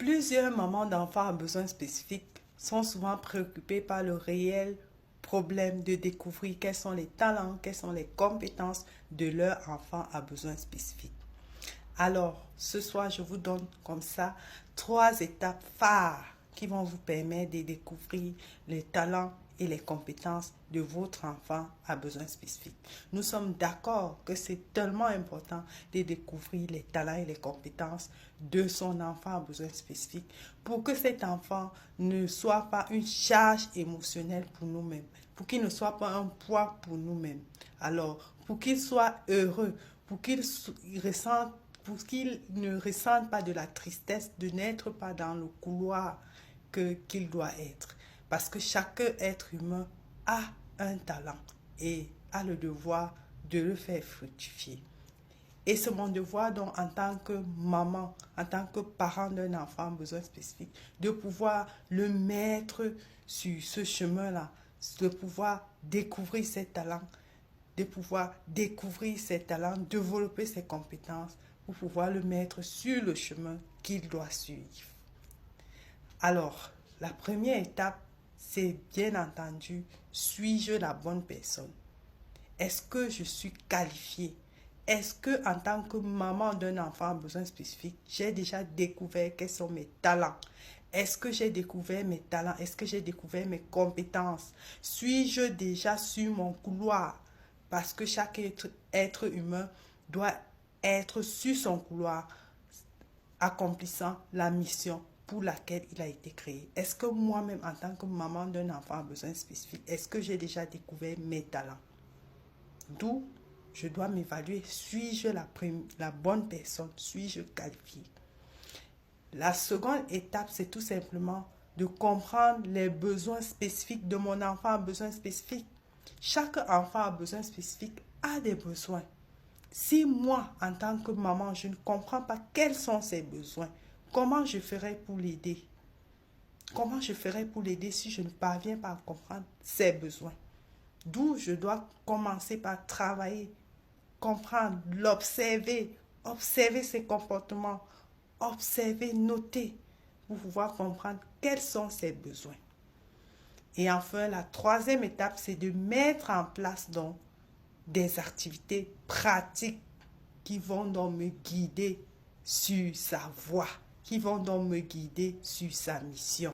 Plusieurs mamans d'enfants à besoins spécifiques sont souvent préoccupées par le réel problème de découvrir quels sont les talents, quelles sont les compétences de leur enfant à besoins spécifiques. Alors, ce soir, je vous donne comme ça 3 étapes phares qui vont vous permettre de découvrir les talents et les compétences de votre enfant à besoins spécifiques. Nous sommes d'accord que c'est tellement important de découvrir les talents et les compétences de son enfant à besoins spécifiques pour que cet enfant ne soit pas une charge émotionnelle pour nous-mêmes, pour qu'il ne soit pas un poids pour nous-mêmes. Alors, pour qu'il soit heureux, pour qu'il ressente pour qu'il ne ressente pas de la tristesse de n'être pas dans le couloir qu'il doit être. Parce que chaque être humain a un talent et a le devoir de le faire fructifier. Et c'est mon devoir donc en tant que maman, en tant que parent d'un enfant à besoin spécifique, de pouvoir le mettre sur ce chemin-là, de pouvoir découvrir ses talents, développer ses compétences pour pouvoir le mettre sur le chemin qu'il doit suivre. Alors, la première étape, c'est bien entendu, suis-je la bonne personne? Est-ce que je suis qualifiée? Est-ce que en tant que maman d'un enfant à besoins spécifiques, j'ai déjà découvert quels sont mes talents? Est-ce que j'ai découvert mes talents? Est-ce que j'ai découvert mes compétences? Suis-je déjà sur mon couloir? Parce que chaque être humain doit être sur son couloir, accomplissant la mission pour laquelle il a été créé. Est-ce que moi-même, en tant que maman d'un enfant à besoins spécifiques, est-ce que j'ai déjà découvert mes talents? D'où je dois m'évaluer. Suis-je la bonne personne? Suis-je qualifiée? La seconde étape, c'est tout simplement de comprendre les besoins spécifiques de mon enfant à besoins spécifiques. Chaque enfant à besoins spécifiques a des besoins. Si moi, en tant que maman, je ne comprends pas quels sont ses besoins, comment je ferai pour l'aider? Comment je ferai pour l'aider si je ne parviens pas à comprendre ses besoins? D'où je dois commencer par travailler, comprendre, l'observer, observer ses comportements, observer, noter, pour pouvoir comprendre quels sont ses besoins. Et enfin, la troisième étape, c'est de mettre en place donc des activités pratiques qui vont donc me guider sur sa voie, qui vont donc me guider sur sa mission.